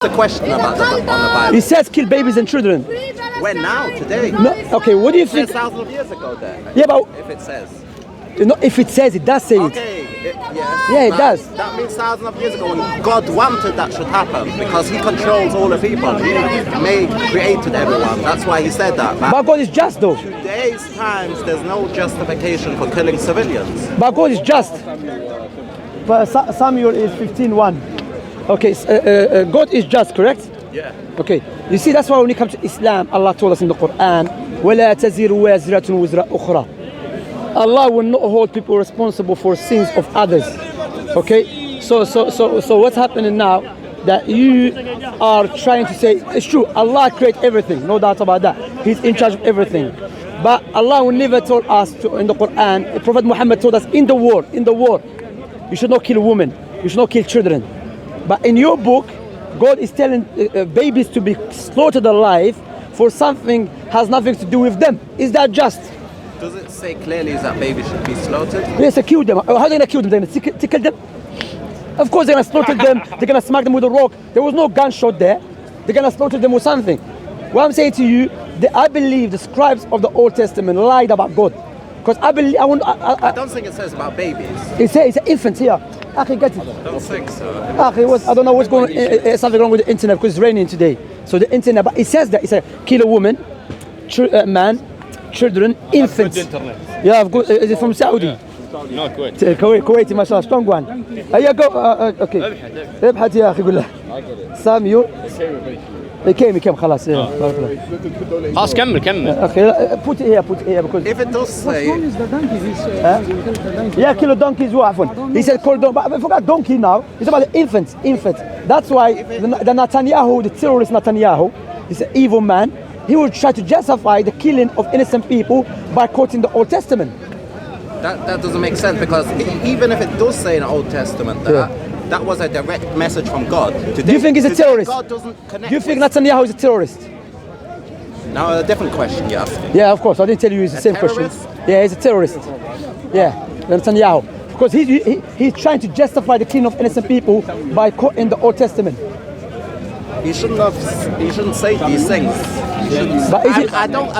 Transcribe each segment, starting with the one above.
the question about on the Bible? He says kill babies and children. When now? Today? No, okay, what do you think? Thousands of years ago there. Yeah, but If it says. if it says, it does say it. Okay, yes. Yeah, it does. That means thousands of years ago when God wanted that should happen because he controls all the people. He created everyone. That's why he said that. But God is just though. Today's times, there's no justification for killing civilians. But God is just. But Samuel is 15:1. Okay, God is just, correct? Yeah. Okay, you see, that's why when it comes to Islam, Allah told us in the Quran, وَلَا تَزِرُ وَازِرَةٌ وِزْرَ أُخْرَى. Allah will not hold people responsible for sins of others. Okay, so what's happening now? That you are trying to say, it's true, Allah created everything, no doubt about that. He's in charge of everything. But Allah will never told us in the Quran, Prophet Muhammad told us in the war, you should not kill women, you should not kill children. But in your book, God is telling babies to be slaughtered alive for something has nothing to do with them. Is that just? Does it say clearly that babies should be slaughtered? Yes, kill them. How are they going to kill them? They're going to tickle them? Of course they're going to slaughter them. They're going to smack them with a rock. There was no gunshot there. They're going to slaughter them with something. What I'm saying to you, I believe the scribes of the Old Testament lied about God. Because I believe, I don't think it says about babies. It says it's infants here. Akhi, get it. I don't think so. Akhi, I don't know what's going on. Something wrong with the internet because it's raining today. So the internet, but it says that it says kill a woman, man, children, infants. Yeah, I've got, is it from Saudi? No, Kuwait. Kuwaiti, mashallah, strong one. Here you go. Okay. ابحث يا أخي قول له. Samuel. He came, خلاص. خلاص كمل. Okay, put it here because. If it does say. Yeah, kill a donkey as well. He said call donkey, but I forgot donkey now. It's about the infants. That's why the Netanyahu, the terrorist Netanyahu, he's an evil man. He will try to justify the killing of innocent people by quoting the Old Testament. That doesn't make sense because even if it does say in the Old Testament that was a direct message from God. Today, do you think he's a terrorist? God doesn't connect. Do you think Netanyahu is a terrorist? Now a different question you're asking. Yeah, of course. I didn't tell you he's the same question. Yeah, he's a terrorist. Yeah, Netanyahu. Because he's trying to justify the killing of innocent people by quoting the Old Testament. He shouldn't say these things. But is it, I don't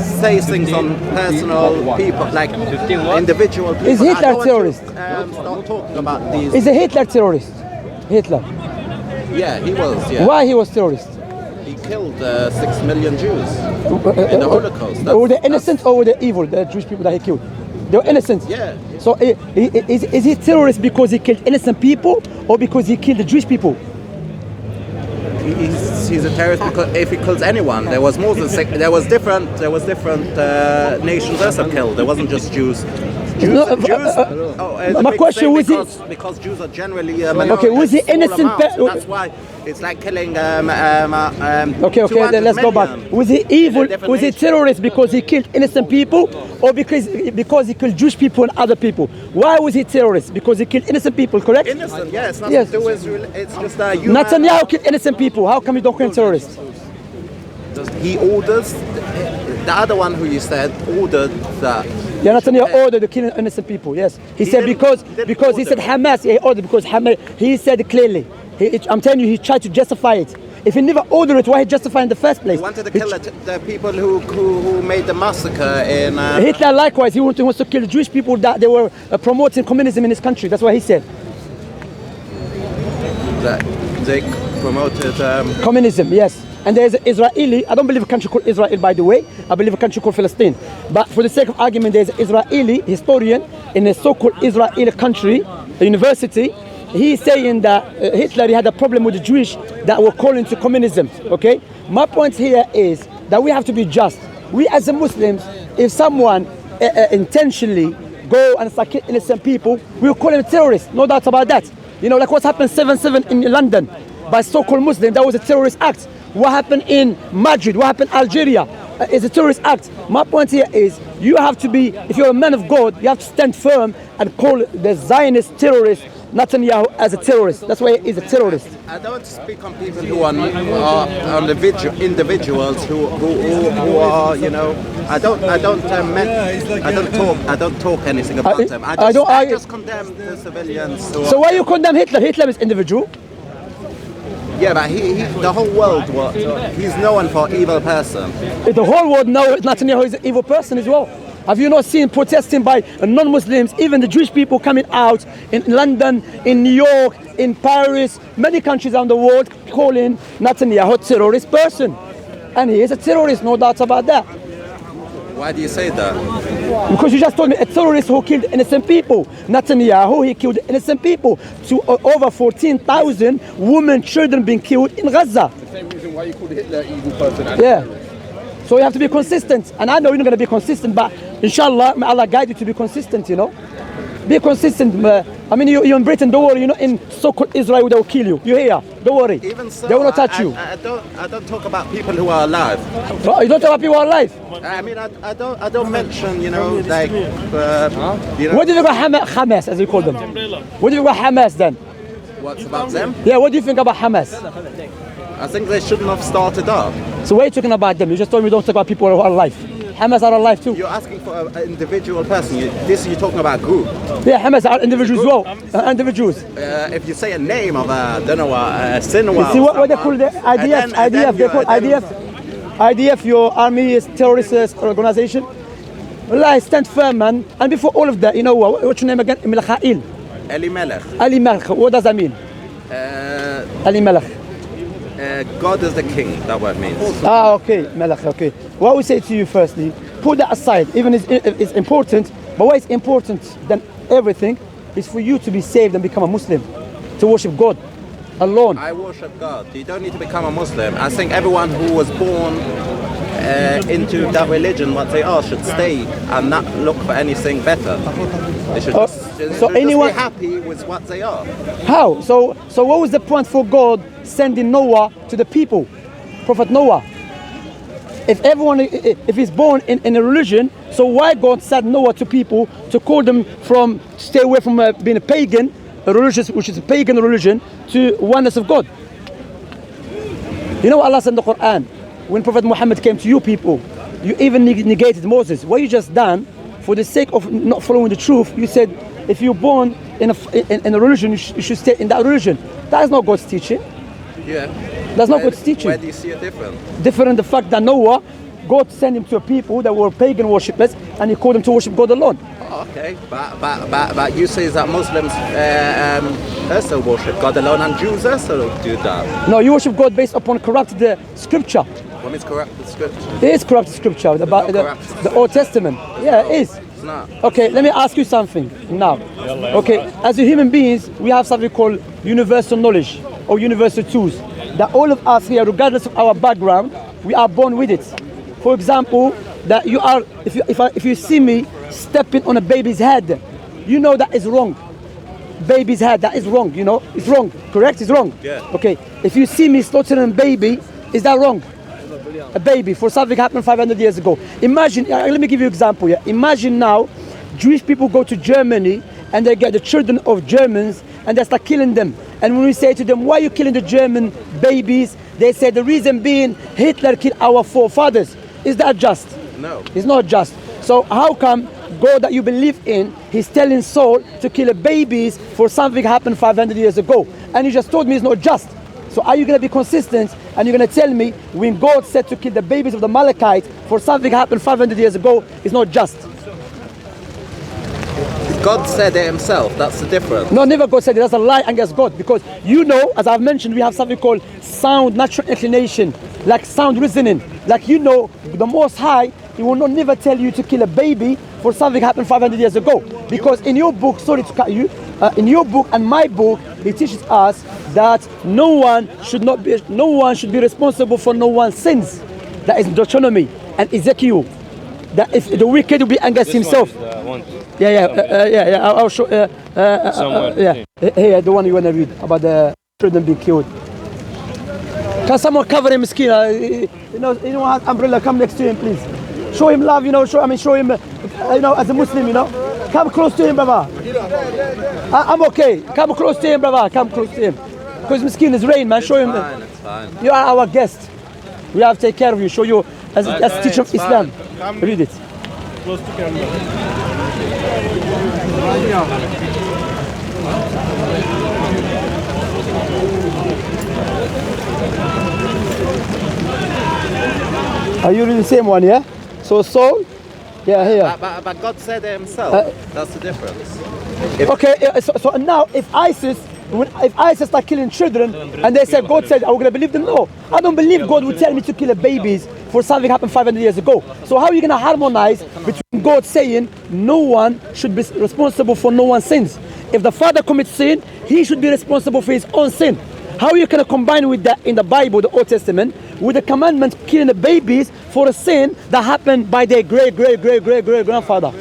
say things on personal people, like individual people. Is Hitler a terrorist? Start talking about these. Is a Hitler terrorist? Hitler. Yeah, he was. Yeah. Why he was terrorist? He killed 6 million Jews in the Holocaust. Were they innocent or were they evil? The Jewish people that he killed. They were innocent. Yeah. So is he terrorist because he killed innocent people or because he killed the Jewish people? He's a terrorist because if he kills anyone, there was more than there was different nations also killed. There wasn't just Jews. My question was because Jews are generally okay. Was he innocent? That's why it's like killing. Okay, let's go back. Was he evil? Was he terrorist because he killed innocent people, or because he killed Jewish people and other people? Why was he terrorist? Because he killed innocent people, correct? Innocent, yes. Yes. It's just a human. Netanyahu killed innocent people. How come you don't kill terrorists? He orders. The other one who you said ordered that. Yeah, Netanyahu ordered the killing of innocent people. Yes, he said because he said Hamas. He ordered because Hamas. He said clearly. I'm telling you, he tried to justify it. If he never ordered it, why he justify it in the first place? He wanted to kill the people who made the massacre in. Hitler likewise. He wants to kill the Jewish people that they were promoting communism in his country. That's what he said. That they promoted communism. Yes. And there's an Israeli, I don't believe a country called Israel, by the way. I believe a country called Palestine. But for the sake of argument, there's an Israeli historian in a so-called Israeli country, a university. He's saying that Hitler had a problem with the Jewish that were calling to communism. Okay? My point here is that we have to be just. We as the Muslims, if someone intentionally go and start killing innocent people, we'll call them terrorists. No doubt about that. You know, like what happened 7/7 in London by so-called Muslims, that was a terrorist act. What happened in Madrid, what happened in Algeria is a terrorist act. My point here is you have to be, if you're a man of God, you have to stand firm and call the Zionist terrorist Netanyahu as a terrorist. That's why he's a terrorist. I don't speak on people who are individuals who are, you know, I don't talk anything about them. I just condemn the civilians. So why you condemn Hitler? Hitler is individual. Yeah, but the whole world, he's known for evil person. The whole world knows Netanyahu is an evil person as well. Have you not seen protesting by non-Muslims, even the Jewish people coming out in London, in New York, in Paris, many countries around the world calling Netanyahu a terrorist person. And he is a terrorist, no doubt about that. Why do you say that? Because you just told me a terrorist who killed innocent people. Netanyahu, he killed innocent people. To over 14,000 women, children being killed in Gaza. The same reason why you called Hitler an evil person. Yeah. So you have to be consistent. And I know you're not going to be consistent, but inshallah, may Allah guide you to be consistent, you know. Be consistent. I mean, you're in Britain, don't worry, you're not in so-called Israel, they will kill you. You're here, don't worry. Even so, they will not touch you. I don't talk about people who are alive. No, you don't talk about people alive. I mean, I don't mention, you know, like, you know. What do you think about Hamas, as we call them? What do you think about Hamas then? What's about them? Yeah, what do you think about Hamas? I think they shouldn't have started up. So what are you talking about them? You just told me don't talk about people who are alive. Hamas are alive too. You're asking for an individual person. You're talking about group. Yeah, Hamas are individuals as well. Individuals. If you say a name of a, I don't know, a Sinwa. You see what they call the IDF? IDF. They call IDF. IDF, your army is terrorist organization. Allah, stand firm, man. And before all of that, you know what? What's your name again? Milkhail. Ali Melech. Ali Melech. What does that mean? Ali Melech. God is the king, that word means. Ah, okay, Melech, okay. What we say to you firstly, put that aside, even if it's important, but what is important than everything is for you to be saved and become a Muslim, to worship God alone. I worship God. You don't need to become a Muslim. I think everyone who was born into that religion, what they are, should stay and not look for anything better. They should anyone just be happy with what they are. How? So what was the point for God sending Noah to the people, Prophet Noah? If he's born in a religion, so why God sent Noah to people to call them from stay away from being a pagan, a religious, which is a pagan religion, to oneness of God? You know what Allah said in the Quran? When Prophet Muhammad came to you people, you even negated Moses. What you just done, for the sake of not following the truth, you said if you're born in a religion, you should stay in that religion. That is not God's teaching. Yeah. That's not God's teaching. Where do you see it different? Different in the fact that Noah, God sent him to a people that were pagan worshippers, and he called them to worship God alone. Oh, okay, but you say that Muslims also worship God alone, and Jews also do that. No, you worship God based upon corrupted scripture. What means corrupted scripture? It is corrupted scripture about the Old Testament. Yeah, it is. It's not. Okay, let me ask you something now. Okay, as a human beings, we have something called universal knowledge or universal tools that all of us here, regardless of our background, we are born with it. For example, that you are, if you see me stepping on a baby's head, you know that is wrong. Baby's head, that is wrong, you know, it's wrong, correct? It's wrong. Yeah. Okay, if you see me slaughtering a baby, is that wrong? A baby for something happened 500 years ago. Imagine, let me give you an example here. Imagine now, Jewish people go to Germany and they get the children of Germans and they start killing them. And when we say to them, why are you killing the German babies? They say the reason being Hitler killed our forefathers. Is that just? No. It's not just. So how come God that you believe in, he's telling Saul to kill babies for something happened 500 years ago? And you just told me it's not just. So are you going to be consistent and you're going to tell me when God said to kill the babies of the Amalekites for something happened 500 years ago, it's not just? God said it himself, that's the difference. No, never God said it. That's a lie against God, because you know, as I've mentioned, we have something called sound natural inclination, like sound reasoning. Like, you know, the Most High, he will not never tell you to kill a baby for something happened 500 years ago. Because in your book, sorry to cut you, in your book and my book, it teaches us that no one should be responsible for no one's sins. That is Deuteronomy and Ezekiel. That if the wicked will be against himself. Yeah. I'll show. Somewhere. Here, the one you want to read about the children being killed. Can someone cover him, Miskina? You know, has umbrella. Come next to him, please. Show him love. You know, show him. You know, as a Muslim, you know. Come close to him, brother. I'm okay. Come close to him, brother. Come close to him. Because Miskin is rain, man. Show him. It's fine. You are our guest. We have to take care of you. Show you as teacher of Islam. Read it. Close to camera. Are you reading the same one, yeah? So Saul, yeah, here. But God said it himself. That's the difference. Okay, so now if ISIS start killing children and they say God said, are we going to believe them? No, I don't believe God would tell me to kill babies for something happened 500 years ago. So how are you going to harmonize between God saying no one should be responsible for no one's sins? If the father commits sin, he should be responsible for his own sin. How are you going to combine with that in the Bible, the Old Testament, with the commandment killing the babies for a sin that happened by their great grandfather?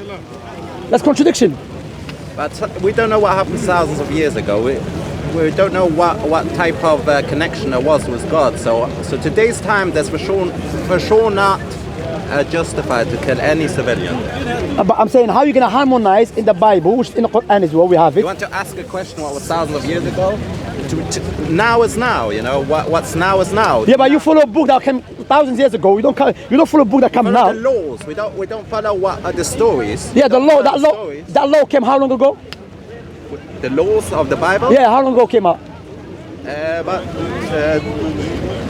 That's contradiction. But we don't know what happened thousands of years ago. We don't know what type of connection there was with God. So today's time, there's for sure not justified to kill any civilian. But I'm saying, how are you going to harmonize in the Bible, which is in the Quran as well, we have it. You want to ask a question what was thousands of years ago? Now is now, you know, what's now is now. Yeah, but you follow a book that came thousands of years ago. You don't follow a book that comes now. The laws. We don't follow what are the stories. Yeah, that law came how long ago? The laws of the Bible? Yeah, how long ago came out? About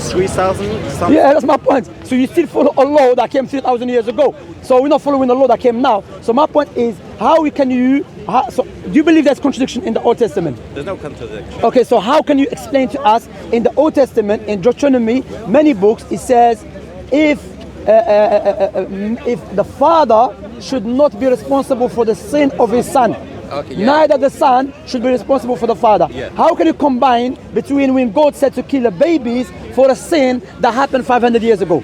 3,000 something. Yeah, that's my point. So you still follow a law that came 3,000 years ago. So we're not following the law that came now. So my point is, so do you believe there's contradiction in the Old Testament? There's no contradiction. Okay, so how can you explain to us in the Old Testament, in Deuteronomy, many books, it says if the father should not be responsible for the sin of his son. Okay, yeah. Neither the son should be responsible for the father. Yeah. How can you combine between when God said to kill the babies for a sin that happened 500 years ago?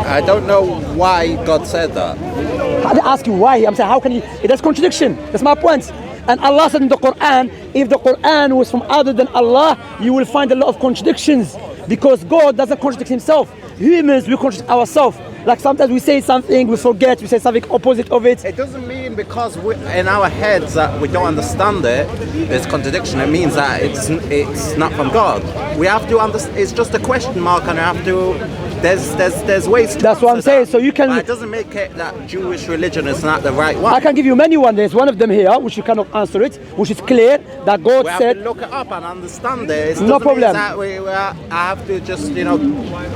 I don't know why God said that. I didn't ask you why. I'm saying, how can you? That's contradiction. That's my point. And Allah said in the Quran, if the Quran was from other than Allah, you will find a lot of contradictions, because God doesn't contradict himself. Humans, we contradict ourselves. Like sometimes we say something, we forget, we say something opposite of it. It doesn't mean because in our heads that we don't understand it, there's contradiction. It means that it's not from God. We have to understand. It's just a question mark, and we have to. There's ways to. That's what I'm saying. So you can. But it doesn't make it that Jewish religion is not the right one. I can give you many ones. There's one of them here, which you cannot answer it, which is clear that God we said. have to look it up and understand it. It no problem. That I have to just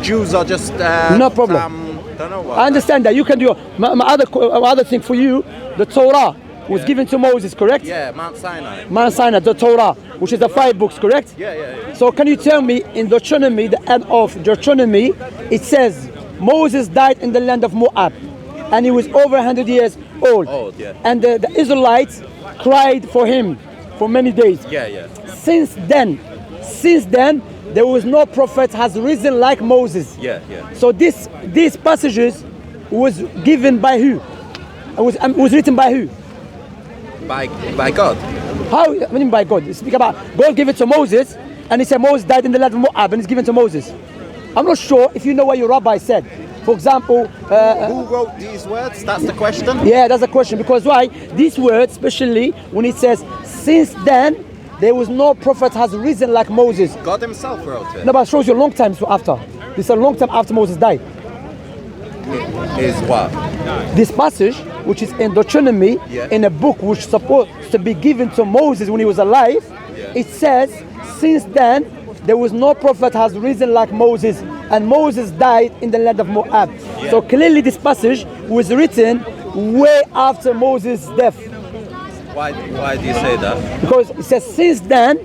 Jews are just. No problem. Don't know what. I understand that. You can do my other thing for you. The Torah was given to Moses, correct? Yeah, Mount Sinai. Mount Sinai, the Torah, which is the 5 books, correct? Yeah. So can you tell me in Deuteronomy, the end of Deuteronomy, it says Moses died in the land of Moab, and he was over 100 years old. Yeah. And the Israelites cried for him for many days. Yeah. Since then, there was no prophet has risen like Moses. Yeah. So these passages was given by who? Was written by who? By God. How? I mean by God. You speak about God gave it to Moses, and he said Moses died in the land of Moab, and it's given to Moses. I'm not sure if you know what your rabbi said. For example, who wrote these words? That's the question. Yeah, that's the question. Because why? These words, especially when it says, since then there was no prophet has risen like Moses. God himself wrote it. No, but it shows you a long time after. This is a long time after Moses died. Is what? This passage, which is in Deuteronomy, in a book which is supposed to be given to Moses when he was alive, it says, since then there was no prophet has risen like Moses, and Moses died in the land of Moab. So clearly this passage was written way after Moses' death. Why do you say that? Because it says, since then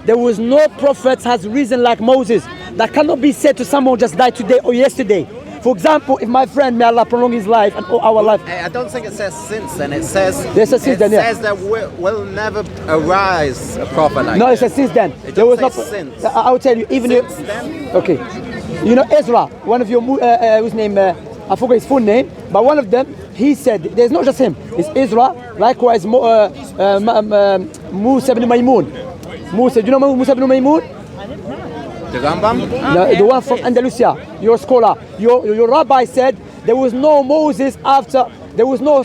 there was no prophet has risen like Moses. That cannot be said to someone who just died today or yesterday. For example, if my friend, may Allah prolong his life and our life. I don't think it says since then. It says says that will never arise a prophet like that. No, it says since then. There was no since. I will tell you, even since then. Okay, you know Ezra, one of your whose name I forgot his full name, but one of them, he said there's not just him. It's Ezra. Likewise, Musa ibn Maymun. Musa, do you know Musa ibn Maymun? The Rambam? The one from Andalusia, your scholar. Your rabbi said there was no Moses after. There was no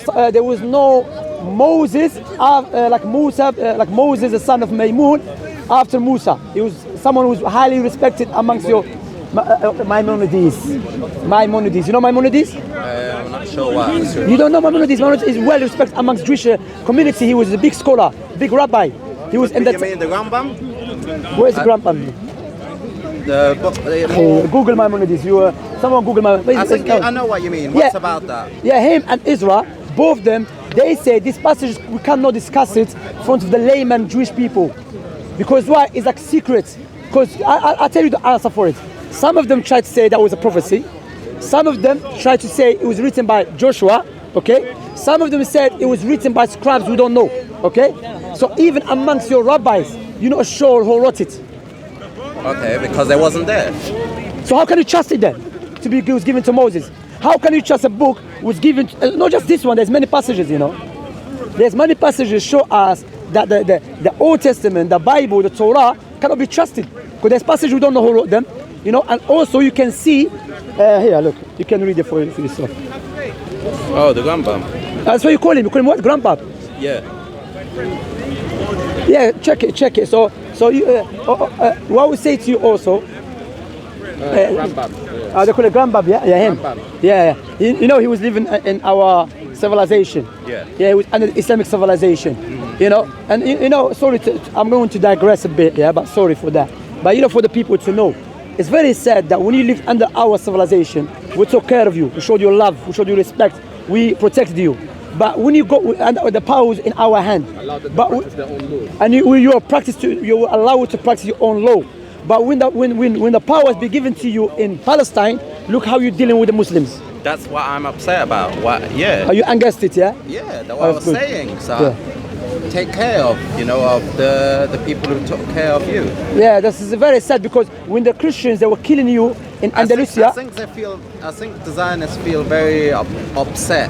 Moses like Moses, the son of Maymun, after Musa. He was someone who was highly respected amongst your Maimonides. You know Maimonides? I'm not sure what. You don't know Maimonides? Maimonides is well respected amongst Jewish community. He was a big scholar, big rabbi. He was in that. You mean the Rambam? Where's the Rambam? The book. Google Maimonides. Someone Google Maimonides. I know what you mean. What's about that? Yeah, him and Ezra, both of them, they say this passage we cannot discuss it in front of the layman Jewish people, because why? It's like secret. Because I'll tell you the answer for it. Some of them try to say that was a prophecy. Some of them try to say it was written by Joshua. Okay. Some of them said it was written by scribes we don't know. Okay. So even amongst your rabbis, you're not sure who wrote it. Okay, because it wasn't there. So how can you trust it then? It was given to Moses. How can you trust a book was given to, not just this one, there's many passages, you know. There's many passages show us that the Old Testament, the Bible, the Torah cannot be trusted. Because there's passages we don't know who wrote them, you know, and also you can see, here look, you can read it for yourself. Oh, the Rambam. That's what you call him what? Grandpa? Yeah. Yeah, check it. So you, what I would say to you also, Rambam. they call it Grandbab, yeah, him. Rambam. Yeah. You know, he was living in our civilization. Yeah. Yeah, it was under Islamic civilization. You know, and you know, sorry, I'm going to digress a bit, yeah, but sorry for that. But you know, for the people to know, it's very sad that when you lived under our civilization, we took care of you, we showed you love, we showed you respect, we protected you. But when you go under the power was in our hand, and you are you are allowed to practice your own law. But when the powers be given to you in Palestine, look how you're dealing with the Muslims. That's what I'm upset about. Yeah. Are you against it? Yeah. Yeah, that's what I was good. saying. So take care of the people who took care of you. Yeah, this is very sad because when the Christians they were killing you in Andalusia. I think the Zionists feel very upset.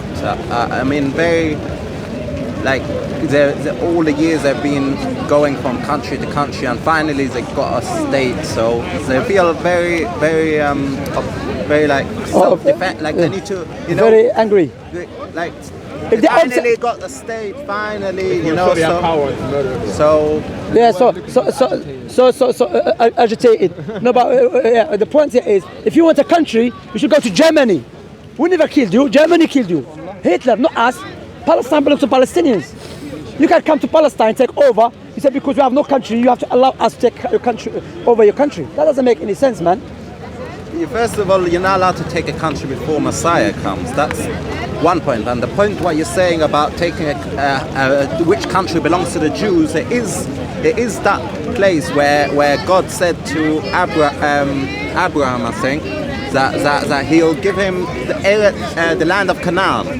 I mean, very like all the years they've been going from country to country, and finally they got a state. So they feel very like self-defense. Like they need to, you know, very angry. Like. If they finally got the state, finally, you know, agitated. No, but the point here is, if you want a country, you should go to Germany. We never killed you, Germany killed you. Hitler, not us. Palestine belongs to Palestinians. You can come to Palestine, take over. You said because you have no country, you have to allow us to take your country over your country. That doesn't make any sense, man. First of all, you're not allowed to take a country before Messiah comes. That's one point. And the point what you're saying about taking which country belongs to the Jews, it is that place where God said to Abraham, I think, that he'll give him the land of Canaan.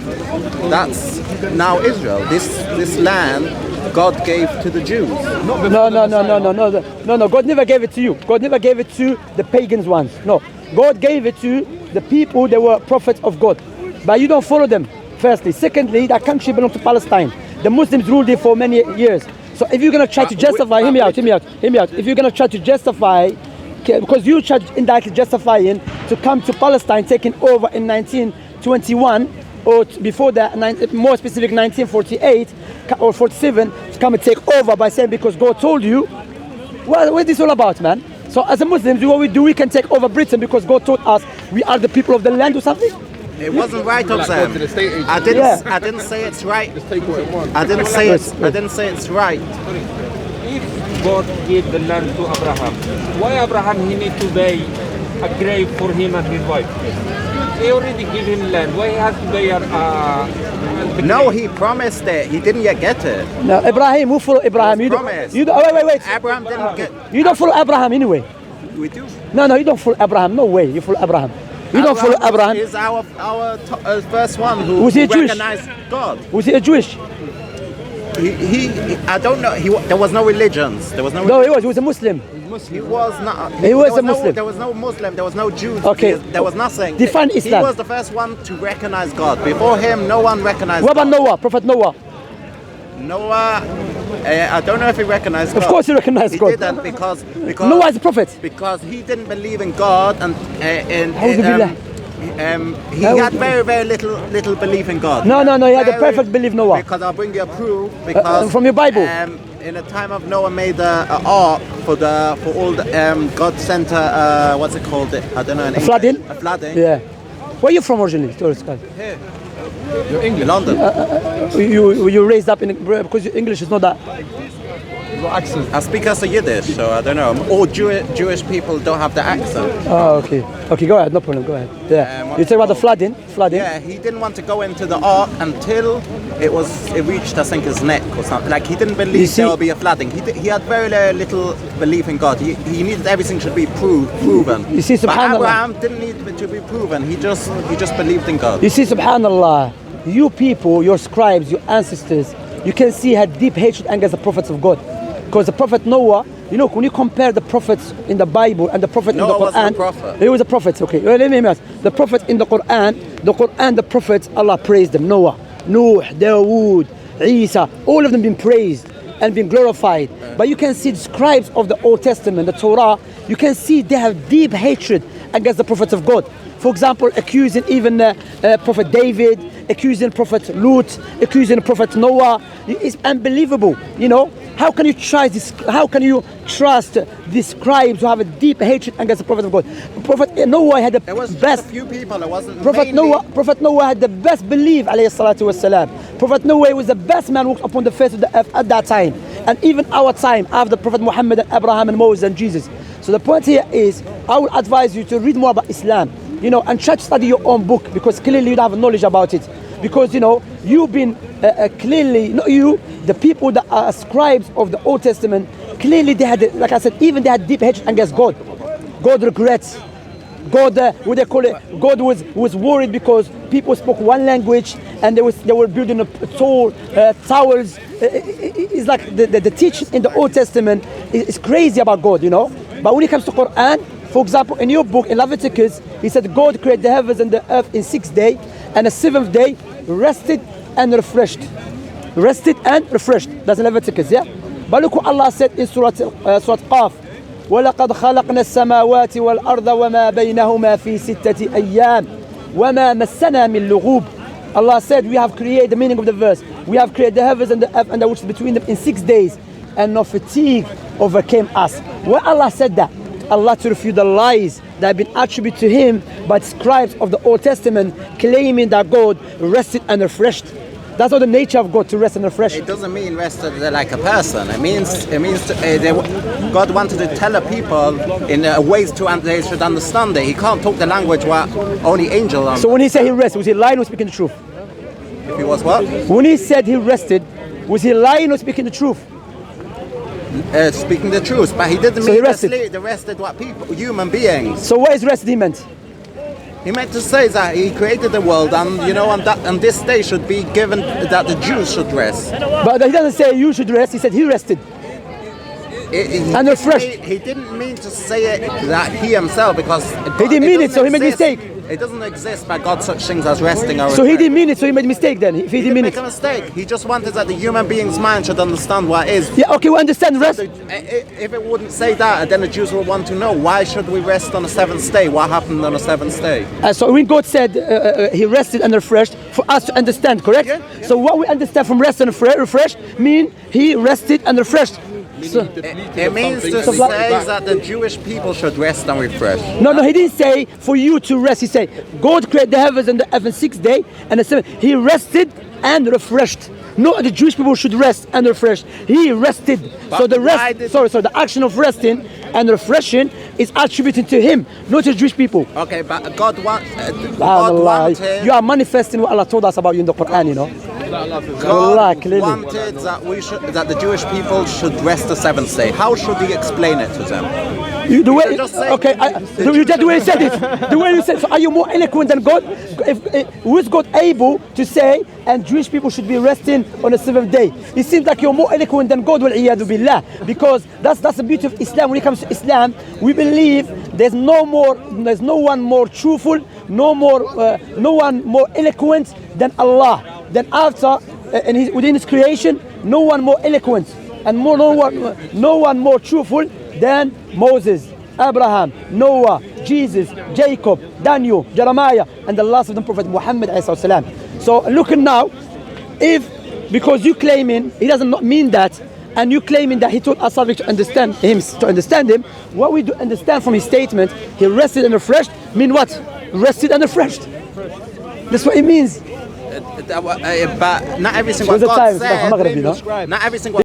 That's now Israel. This land God gave to the Jews. No. God never gave it to you. God never gave it to the pagans ones. No. God gave it to the people that were prophets of God. But you don't follow them, firstly. Secondly, that country belongs to Palestine. The Muslims ruled it for many years. So if you're going to try to justify, hear me out. If you're going to try to justify, because you try to indirectly justifying to come to Palestine, taking over in 1921, or before that, more specific 1948 or 47, to come and take over by saying because God told you, well, what is this all about, man? So as a Muslims, what we do, we can take over Britain because God told us we are the people of the land or something. It wasn't right of them. I didn't say it's right. I didn't say it's right. If God gave the land to Abraham, why Abraham he need to buy a grave for him and his wife? He already gave him land. Why he has to buy No, he promised it. He didn't yet get it. No, Abraham, who follow Abraham? You don't, wait. Abraham didn't get. You don't follow Abraham anyway. We do. No, you don't follow Abraham. No way, you follow Abraham. You don't follow Abraham. Is our first one who was he Jewish? Recognized God. Was he a Jewish? He I don't know. There was no religions. There was no. No, he was a Muslim. He was not. He was a Muslim. There was no Muslim. There was no Jews. Okay. There was nothing. Define Islam. He was the first one to recognize God. Before him, no one recognized. What about God. Noah? Prophet Noah. Noah, I don't know if he recognized God. Of course he recognized God. He didn't because Noah is a prophet. Because he didn't believe in God and he had very little belief in God. No, he had a perfect belief, Noah. Because I'll bring you a proof. Because from your Bible. In the time of Noah, made an ark for all the God sent what's it called? I don't know. A flooding. A flooding. Yeah. Where are you from originally, Here. You're English. London. You raised up in because English is not that. I speak as a Yiddish, so I don't know. All Jewish people don't have the accent. Oh, okay. Okay, go ahead. No problem. Go ahead. Yeah. You talk about the flooding. Yeah, he didn't want to go into the ark until it reached, I think, his neck or something. Like, he didn't believe there will be a flooding. He had very little belief in God. He needed everything should be proven. You see, but subhanallah. Abraham didn't need it to be proven. He just believed in God. You see, subhanallah, you people, your scribes, your ancestors, you can see had deep hatred against the prophets of God. Because the prophet Noah, you know, when you compare the prophets in the Bible and the prophet Noah in the Quran, wasn't a prophet. He was a prophet. Okay, well, let me ask. The prophet in the Quran, the prophets, Allah praised them. Noah, Nuh, Dawood, Isa, all of them been praised and been glorified. But you can see the scribes of the Old Testament, the Torah, you can see they have deep hatred against the prophets of God. For example, accusing even Prophet David, accusing Prophet Lut, accusing Prophet Noah. It's unbelievable, you know. How can you trust these scribes who have a deep hatred against the Prophet of God? Prophet Noah had the best. Just a few people. It wasn't Prophet Noah had the best belief, alayhi salatu wasalam. Prophet Noah was the best man walked upon the face of the earth at that time, and even our time after Prophet Muhammad and Abraham and Moses and Jesus. So the point here is, I would advise you to read more about Islam, you know, and try to study your own book, because clearly you don't have knowledge about it. Because, you know, you've been clearly, not you, the people that are scribes of the Old Testament, clearly they had, like I said, even they had deep hatred against God. God regrets. God, what they call it, God was worried because people spoke one language and they were building towers. It's like the teaching in the Old Testament is crazy about God, you know. But when it comes to Quran, for example, in your book, in Leviticus, he said God created the heavens and the earth in 6 days, and the 7th day rested and refreshed. Rested and refreshed. That's Leviticus, yeah? But look what Allah said in Surah Qaf. وَلَقَدْ خَلَقْنَا السَّمَاوَاتِ وَالْأَرْضَ وَمَا بَيْنَهُمَا فِي 6 أَيَّامٍ وَمَا مَسَّنَا مِن لُغُوبٍ. Allah said, we have created, the meaning of the verse, we have created the heavens and the earth and that which is between them in 6 days, and no fatigue overcame us. When Allah said that, Allah to refute the lies that have been attributed to him by the scribes of the Old Testament, claiming that God rested and refreshed. That's not the nature of God, to rest and refresh. It doesn't mean rested like a person. It means God wanted to tell the people in ways they should understand it. He can't talk the language where only angels understand. So when he said he rested, was he lying or speaking the truth? If he was what? When he said he rested, was he lying or speaking the truth? Speaking the truth, but he didn't so mean the rested what people, human beings. So what is rested he meant? He meant to say that he created the world, and you know, and this day should be given that the Jews should rest. But he doesn't say you should rest. He said he rested. And refreshed. He didn't mean to say it that he himself, because he didn't mean it, so he made a mistake. It doesn't exist by God such things as resting or. So he didn't mean it, so he made a mistake then. If he didn't mean make a mistake. He just wanted that the human being's mind should understand what is. Yeah, okay, we understand rest. If it wouldn't say that, then the Jews would want to know, why should we rest on the 7th day? What happened on the 7th day? So when God said he rested and refreshed, for us to understand, correct? Yeah. So what we understand from rest and refresh mean he rested and refreshed. So, it means to say that the Jewish people should rest and refresh. No, he didn't say for you to rest. He said God created the heavens and the earth in 6 days, and the 7th. He rested and refreshed. No, the Jewish people should rest and refresh. He rested. But so the the action of resting and refreshing is attributed to him, not to the Jewish people. Okay, but God wanted. You are manifesting what Allah told us about you in the Quran, you know. God wanted that the Jewish people should rest the 7th day. How should he explain it to them? The way you said it. The way you said. So are you more eloquent than God? Was God able to say, and Jewish people should be resting on the 7th day? It seems like you're more eloquent than God. Wal-iyadu billah. Because that's the beauty of Islam. When it comes to Islam, we believe there's no one more truthful, no one more eloquent than Allah. Then after, within his creation, no one more eloquent and no one more truthful than Moses, Abraham, Noah, Jesus, Jacob, Daniel, Jeremiah, and the last of them, Prophet Muhammad. So looking now, because you claiming he doesn't not mean that, and you claiming that he told us to understand him, what we do understand from his statement, he rested and refreshed, mean what? Rested and refreshed. That's what it means. But not every single God said. Not every single